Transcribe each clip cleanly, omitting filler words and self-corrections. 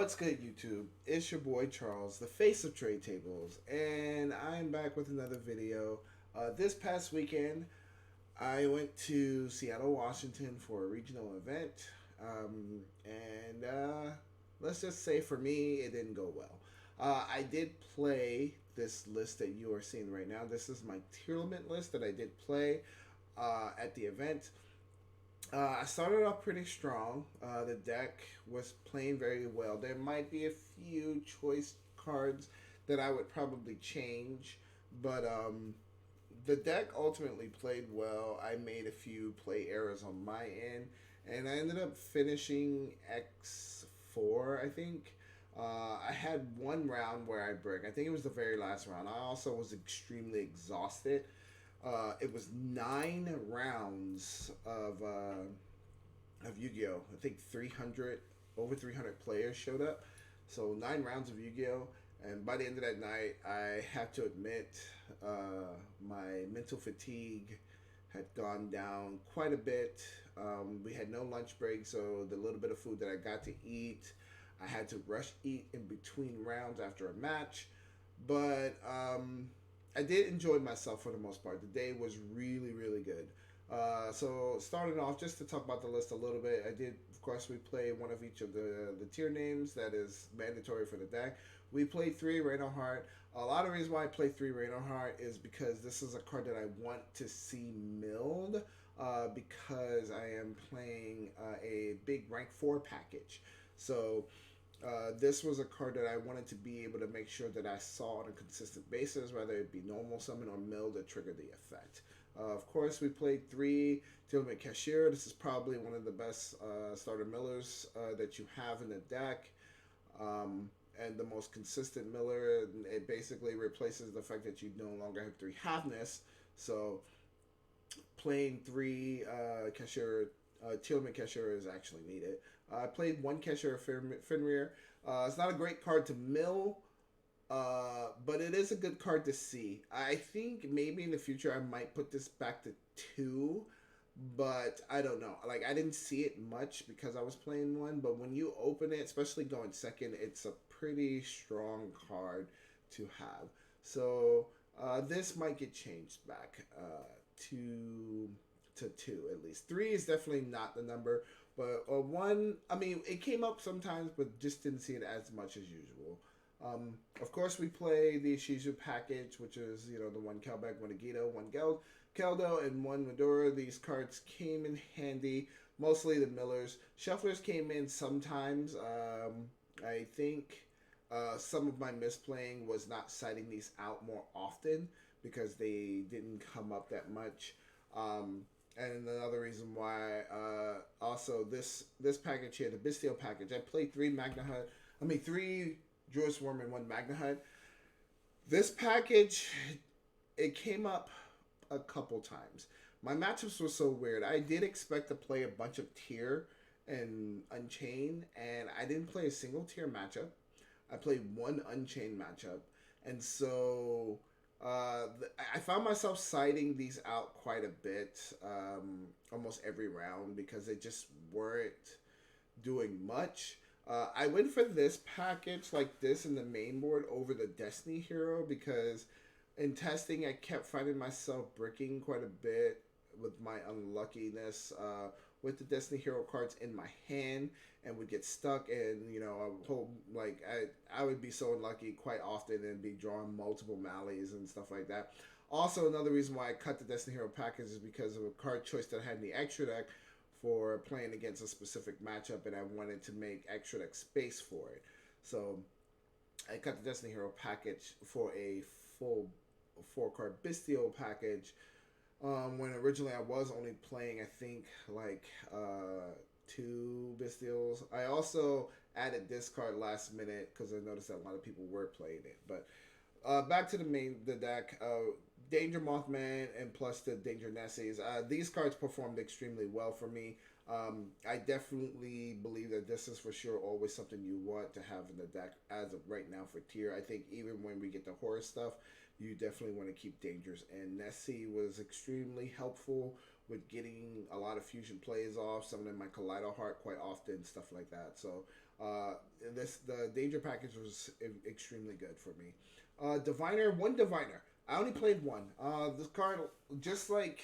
What's good, YouTube? It's your boy Charles, the face of trade tables, and I'm back with another video. This past weekend, I went to Seattle, Washington for a regional event, and let's just say for me, it didn't go well. I did play this list that you are seeing right now. This is my Tearlament list that I did play at the event. I started off pretty strong. The deck was playing very well. There might be a few choice cards that I would probably change, but the deck ultimately played well. I made a few play errors on my end, and I ended up finishing X4, I think. I had one round where I broke. I think it was the very last round. I also was extremely exhausted. It was 9 rounds of Yu-Gi-Oh. I think 300 over 300 players showed up, so 9 rounds of Yu-Gi-Oh. And by the end of that night, I have to admit my mental fatigue had gone down quite a bit. We had no lunch break, so the little bit of food that I got to eat, I had to rush eat in between rounds after a match. But I did enjoy myself for the most part. The day was really, really good. So starting off, just to talk about the list a little bit, I did, of course, we played one of each of the tier names that is mandatory for the deck. We played three Rain on Heart. A lot of reasons why I play three Rain on Heart is because this is a card that I want to see milled. Because I am playing a big rank 4 package. So this was a card that I wanted to be able to make sure that I saw on a consistent basis, whether it be normal summon or mill to trigger the effect. Of course, we played three Tearlament Cashier. This is probably one of the best starter millers that you have in the deck. And the most consistent miller. It basically replaces the fact that you no longer have three halfness. So playing three Cashier, Tearlament Cashier is actually needed. I played one Cashier Fenrir. It's not a great card to mill, but it is a good card to see. I think maybe in the future I might put this back to 2, but I don't know. Like, I didn't see it much because I was playing one, but when you open it, especially going second, it's a pretty strong card to have. So this might get changed back to 2 at least. 3 is definitely not the number, but 1, I mean, it came up sometimes, but just didn't see it as much as usual. Of course, we play the Shizu package, which is, the one Kelbeck, one Agito, one Keldo, and one Medora. These cards came in handy, mostly the Millers. Shufflers came in sometimes. I think some of my misplaying was not citing these out more often because they didn't come up that much. And another reason why, also this package here, the Bistio package, I played 3 3 Druid Swarm and 1 Magna Hut. This package, it came up a couple times. My matchups were so weird. I did expect to play a bunch of tier and Unchained, and I didn't play a single tier matchup. I played 1 Unchained matchup, and so I found myself citing these out quite a bit, almost every round, because they just weren't doing much. I went for this package like this in the main board over the Destiny Hero because in testing I kept finding myself bricking quite a bit with my unluckiness with the Destiny Hero cards in my hand and would get stuck and I would be so unlucky quite often and be drawing multiple Malleys and stuff like that. Also, another reason why I cut the Destiny Hero package is because of a card choice that I had in the extra deck for playing against a specific matchup, and I wanted to make extra deck space for it. So I cut the Destiny Hero package for a full 4-card Bistio package. When originally I was only playing, I think, 2 Bistios. I also added this card last minute because I noticed that a lot of people were playing it. But back to the deck. Danger Mothman and plus the Danger Nessies. These cards performed extremely well for me. I definitely believe that this is for sure always something you want to have in the deck as of right now for tier. I think even when we get the horror stuff, you definitely want to keep Dangers. And Nessie was extremely helpful with getting a lot of fusion plays off, summoning my Kaleido Heart quite often, stuff like that. So uh, the Danger package was extremely good for me. Diviner, one Diviner. I only played one. This card, just like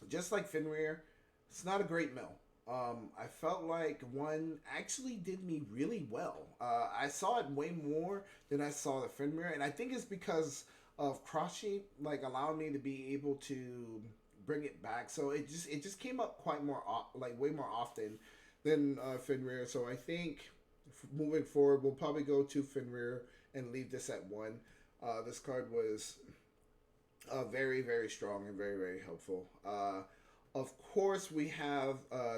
just like Fenrir, it's not a great mill. I felt like one actually did me really well. I saw it way more than I saw the Fenrir, and I think it's because of cross shape, like allowing me to be able to bring it back. So it just came up quite more like way more often than Fenrir. So I think moving forward, we'll probably go to Fenrir and leave this at one. This card was very, very strong and very, very helpful. Of course, we have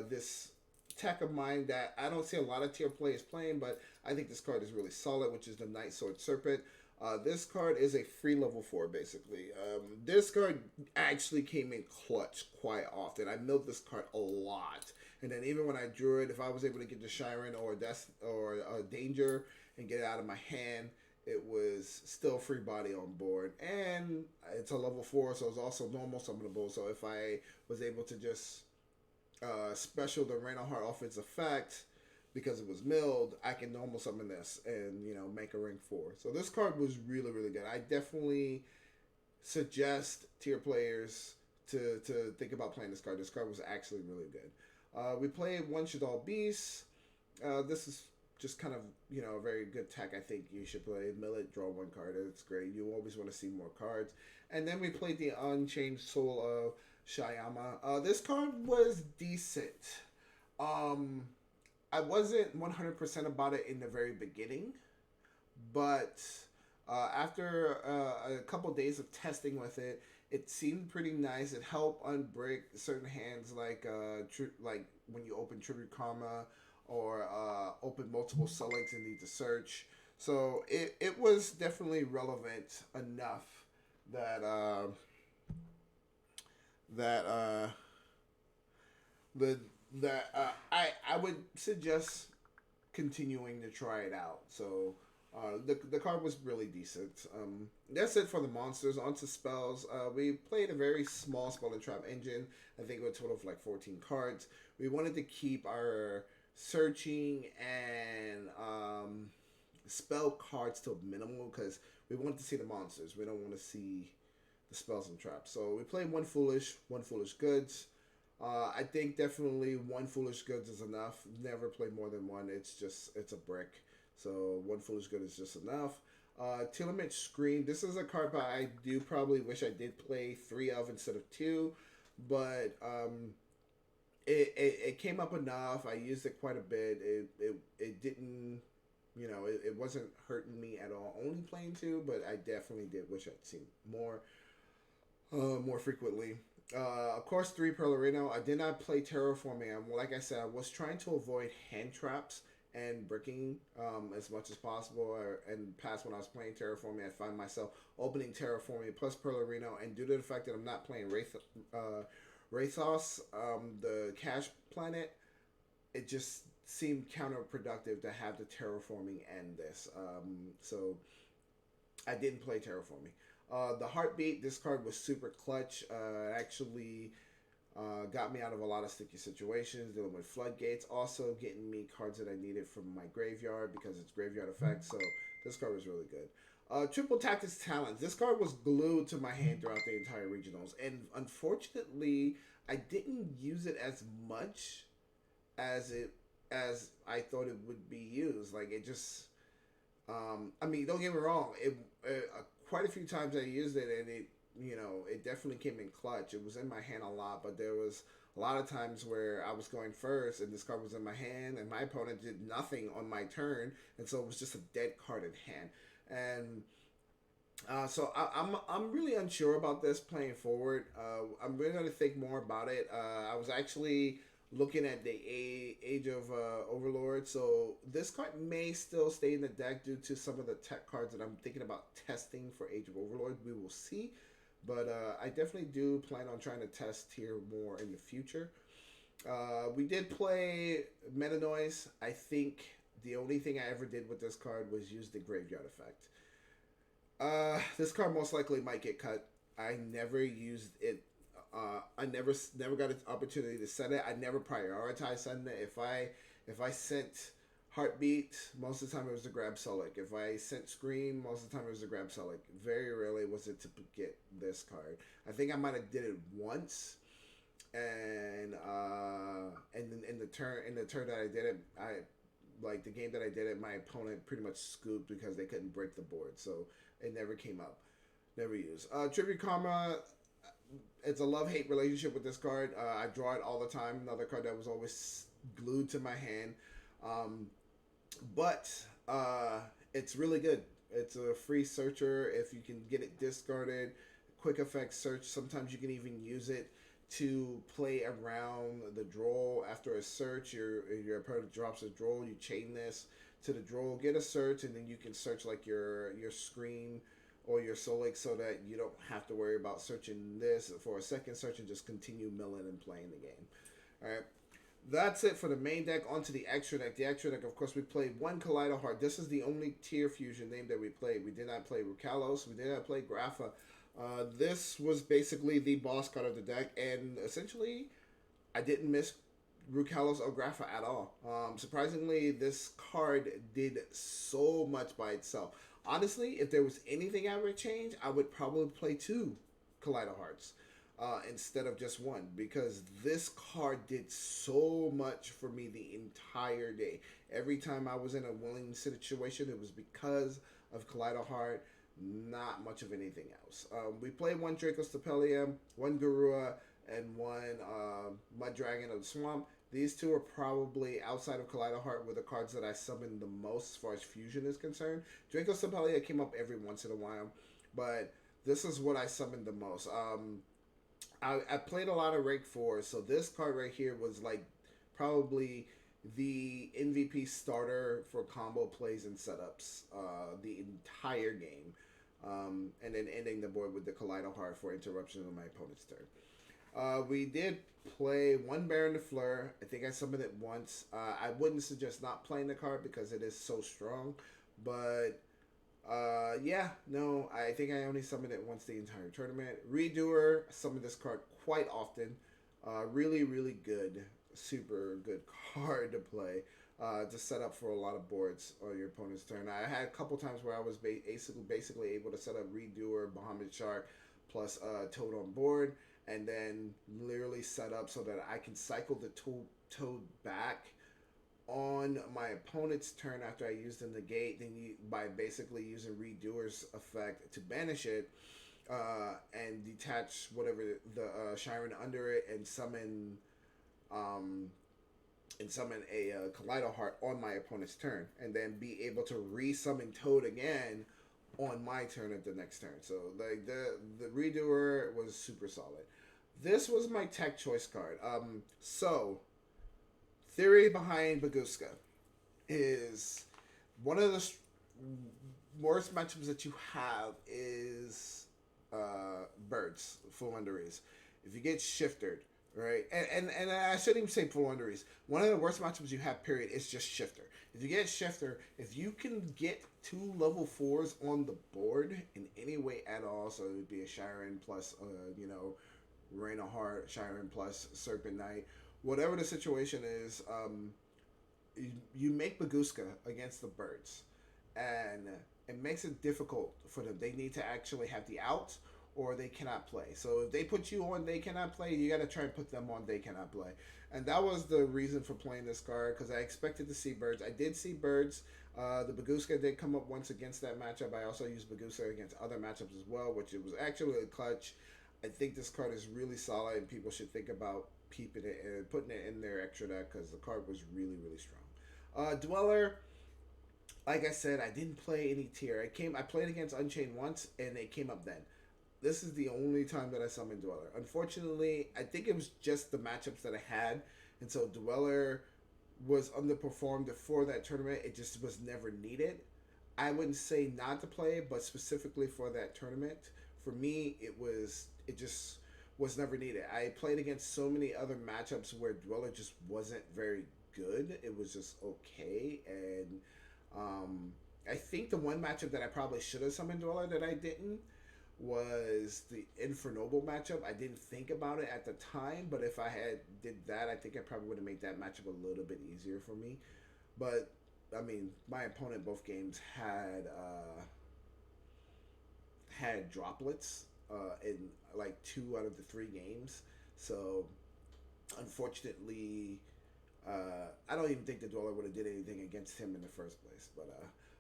this tech of mine that I don't see a lot of tier players playing, but I think this card is really solid, which is the Night Sword Serpent. This card is a free level 4, basically. This card actually came in clutch quite often. I milled this card a lot. And then even when I drew it, if I was able to get the Shiren or Death or Danger and get it out of my hand, it was still free body on board. And it's a level 4, so it's also normal summonable. So if I was able to just special the Rain of Heart off its effect, because it was milled, I can normal summon this and make a ring 4. So this card was really, really good. I definitely suggest tier players to think about playing this card. This card was actually really good. We played One Shaddoll Beast. This is just kind of a very good tech. I think you should play mill it, draw one card. It's great. You always want to see more cards. And then we played the Unchanged Soul of Shayama. This card was decent. I wasn't 100% about it in the very beginning, but after a couple days of testing with it, it seemed pretty nice. It helped unbreak certain hands, like like when you open Tribute Karma or open multiple selects and need to search. So it was definitely relevant enough that that the that I would suggest continuing to try it out. So the card was really decent. That's it for the monsters. On to spells. We played a very small spell and trap engine. I think a total of like 14 cards. We wanted to keep our searching and spell cards to a minimal because we want to see the monsters. We don't want to see the spells and traps. So we played one foolish goods. I think definitely one foolish goods is enough. Never play more than one. It's a brick. So one foolish good is just enough. Tearlament Scream. This is a card that I do probably wish I did play 3 of instead of 2, but it came up enough. I used it quite a bit. It didn't, it wasn't hurting me at all. Only playing 2, but I definitely did wish I'd seen more frequently. Of course, 3 Pearlorino. I did not play Terraforming. Like I said, I was trying to avoid hand traps and bricking as much as possible. And past when I was playing Terraforming, I find myself opening Terraforming plus Pearlorino, and due to the fact that I'm not playing Rathos, the Cash Planet, it just seemed counterproductive to have the Terraforming end this. So I didn't play Terraforming. The Heartbeat, this card was super clutch. Actually got me out of a lot of sticky situations, dealing with floodgates. Also getting me cards that I needed from my graveyard because it's graveyard effect. So this card was really good. Triple Tactics Talents. This card was glued to my hand throughout the entire regionals. And unfortunately, I didn't use it as much as I thought it would be used. Like it just... I mean, don't get me wrong. Quite a few times I used it, and it definitely came in clutch. It was in my hand a lot, but there was a lot of times where I was going first, and this card was in my hand, and my opponent did nothing on my turn, and so it was just a dead card in hand. And so I'm really unsure about this playing forward. I'm really going to think more about it. I was actually looking at the Age of Overlord, so this card may still stay in the deck due to some of the tech cards that I'm thinking about testing for Age of Overlord. We will see, but I definitely do plan on trying to test here more in the future. We did play Meta Noise. I think the only thing I ever did with this card was use the Graveyard effect. This card most likely might get cut. I never used it I never got an opportunity to set it. I never prioritized setting it. If I sent Heartbeat, most of the time it was to grab Sulik. If I sent Scream, most of the time it was to grab Sulik. Very rarely was it to get this card. I think I might have did it once, and in the turn that I did it, I like the game that I did it. My opponent pretty much scooped because they couldn't break the board, so it never came up. Never used. Tribute Karma, it's a love-hate relationship with this card. I draw it all the time. Another card that was always glued to my hand. But it's really good. It's a free searcher. If you can get it discarded, quick effect search. Sometimes you can even use it to play around the draw. After a search, your opponent drops a draw. You chain this to the draw, get a search, and then you can search like your Scream or your Solik, so that you don't have to worry about searching this for a second search and just continue milling and playing the game. All right. That's it for the main deck. Onto the extra deck. The extra deck, of course, we played one Kaleido Heart. This is the only tier fusion name that we played. We did not play Rukalos. We did not play Grapha. This was basically the boss card of the deck, and essentially, I didn't miss Rukalos or Grapha at all. Surprisingly, this card did so much by itself. Honestly, if there was anything I would change, I would probably play two Kaleido Hearts instead of just one, because this card did so much for me the entire day. Every time I was in a willing situation, it was because of Kaleido Heart, not much of anything else. We played one Draco Stapelia, one Garua, and one Mud Dragon of the Swamp. These two are probably, outside of Kaleido Heart, were the cards that I summoned the most as far as fusion is concerned. Draco Stapelia came up every once in a while, but this is what I summoned the most. I played a lot of Rake 4, so this card right here was like probably the MVP starter for combo plays and setups the entire game. And then ending the board with the Kaleido Heart for interruption of my opponent's turn. We did play one Baron de Fleur. I think I summoned it once. I wouldn't suggest not playing the card because it is so strong. But, yeah, no, I think I only summoned it once the entire tournament. Redoer, I summoned this card quite often. Really, really good. Super good card to play. To set up for a lot of boards on your opponent's turn. I had a couple times where I was basically able to set up Redoer, Bahamut Shark, plus Toad on board, and then literally set up so that I can cycle the Toad back on my opponent's turn after I used the negate, then by basically using Redoer's effect to banish it, and detach whatever the Shiren under it, and summon a Kaleido Heart on my opponent's turn, and then be able to re-summon Toad again on my turn at the next turn. So like the Redoer was super solid. This was my tech choice card. So theory behind Baguska is one of the worst matchups that you have is birds, full unders. If you get shifted, right, and I shouldn't even say full unders. One of the worst matchups you have, period, is just shifter. If you get shifter, if you can get 2 level 4s on the board in any way at all, so it would be a Shiren plus, Rain of Heart, Shiren plus Serpent Knight, whatever the situation is, you make Baguska against the birds, and it makes it difficult for them. They need to actually have the out, or they cannot play. So if they put you on, they cannot play, you got to try and put them on, they cannot play. And that was the reason for playing this card, because I expected to see birds. I did see birds. The Baguska did come up once against that matchup. I also used Baguska against other matchups as well, which it was actually a clutch. I think this card is really solid, and people should think about keeping it and putting it in their extra deck, because the card was really, really strong. Dweller, like I said, I didn't play any tier. I played against Unchained once, and it came up then. This is the only time that I summoned Dweller. Unfortunately, I think it was just the matchups that I had, and so Dweller was underperformed for that tournament. It just was never needed. I wouldn't say not to play, but specifically for that tournament, for me, it just was never needed. I played against so many other matchups where Dweller just wasn't very good. It was just okay, and I think the one matchup that I probably should have summoned Dweller that I didn't was the Infernoble matchup. I didn't think about it at the time, but if I had did that, I think I probably would have made that matchup a little bit easier for me. But I mean, my opponent both games had droplets in like 2 out of the 3 games. So unfortunately, I don't even think the Dweller would have did anything against him in the first place. But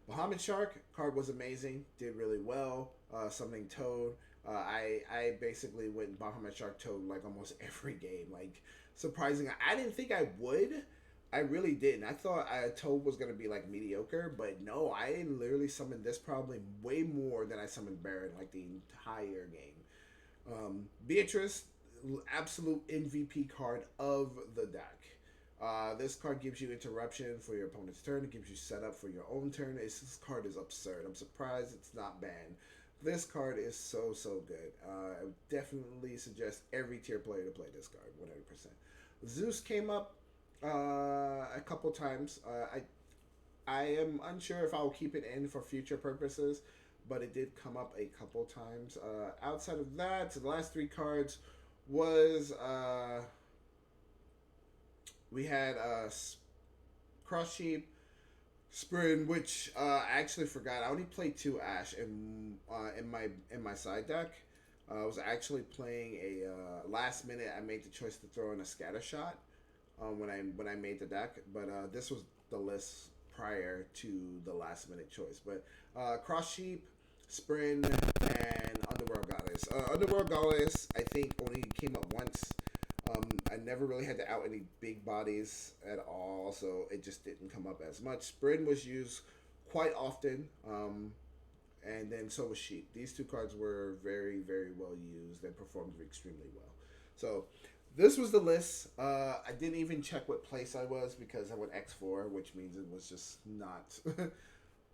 Bahamut Shark card was amazing, did really well. Summoning Toad. I basically went Bahamut Shark Toad like almost every game. Like surprising, I didn't think I would. I really didn't. I thought Toad was gonna be like mediocre, but no, I literally summoned this probably way more than I summoned Baron like the entire game. Beatrice, absolute MVP card of the deck. This card gives you interruption for your opponent's turn. It gives you setup for your own turn. This card is absurd. I'm surprised it's not banned. This card is so good. I would definitely suggest every tier player to play this card 100%. Zeus came up a couple times. I am unsure if I'll keep it in for future purposes, but it did come up a couple times. Outside of that, so the last 3 cards was we had Cross Sheep, Sprin, which I actually forgot. I only played 2 Ash in my side deck. I was actually playing a last minute. I made the choice to throw in a Scatter Shot when I made the deck, but this was the list prior to the last minute choice. But Cross Sheep, Sprin, and Underworld Goddess. Underworld Goddess, I think, only came up once. I never really had to out any big bodies at all, so it just didn't come up as much. Sprin was used quite often, and then so was Sheep. These 2 cards were very well used and performed extremely well. So this was the list. I didn't even check what place I was because I went X4, which means it was just not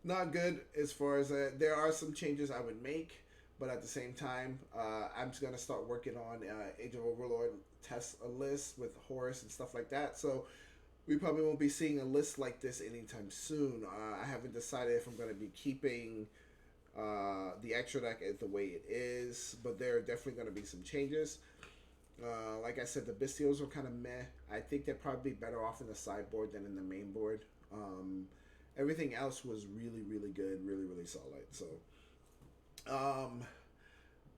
not good as far as there are some changes I would make. But at the same time, I'm just going to start working on Age of Overlord test a list with Horus and stuff like that. So we probably won't be seeing a list like this anytime soon. I haven't decided if I'm going to be keeping the extra deck the way it is, but there are definitely going to be some changes. Like I said, the Bestials were kind of meh. I think they're probably better off in the sideboard than in the main board. Everything else was really good, really solid.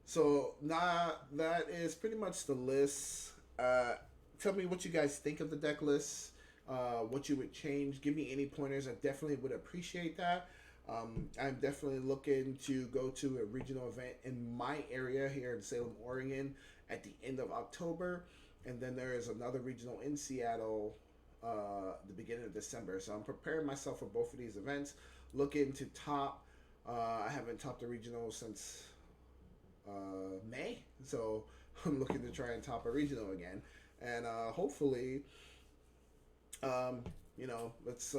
So now that is pretty much the list. Tell me what you guys think of the deck list. What you would change. Give me any pointers. I definitely would appreciate that. I'm definitely looking to go to a regional event in my area here in Salem, Oregon at the end of October. And then there is another regional in Seattle the beginning of December. So I'm preparing myself for both of these events. Looking to top. I haven't topped a regional since May. So I'm looking to try and top a regional again. And hopefully, let's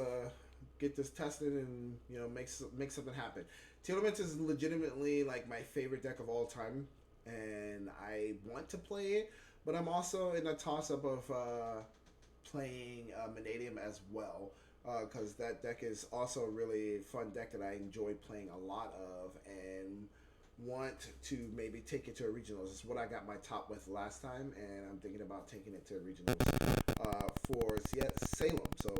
get this tested and make something happen. Tearlament is legitimately like my favorite deck of all time, and I want to play it, but I'm also in a toss up of playing Vanadium as well, because that deck is also a really fun deck that I enjoy playing a lot of and want to maybe take it to a regionals. It's what I got my top with last time, and I'm thinking about taking it to a regionals for Salem. So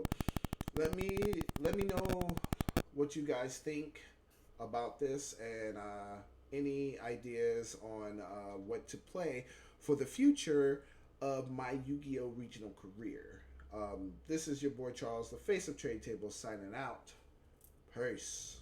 let me know what you guys think about this and any ideas on what to play for the future of my Yu-Gi-Oh! Regional career. This is your boy Charles, the face of Trade Tables, signing out. Peace.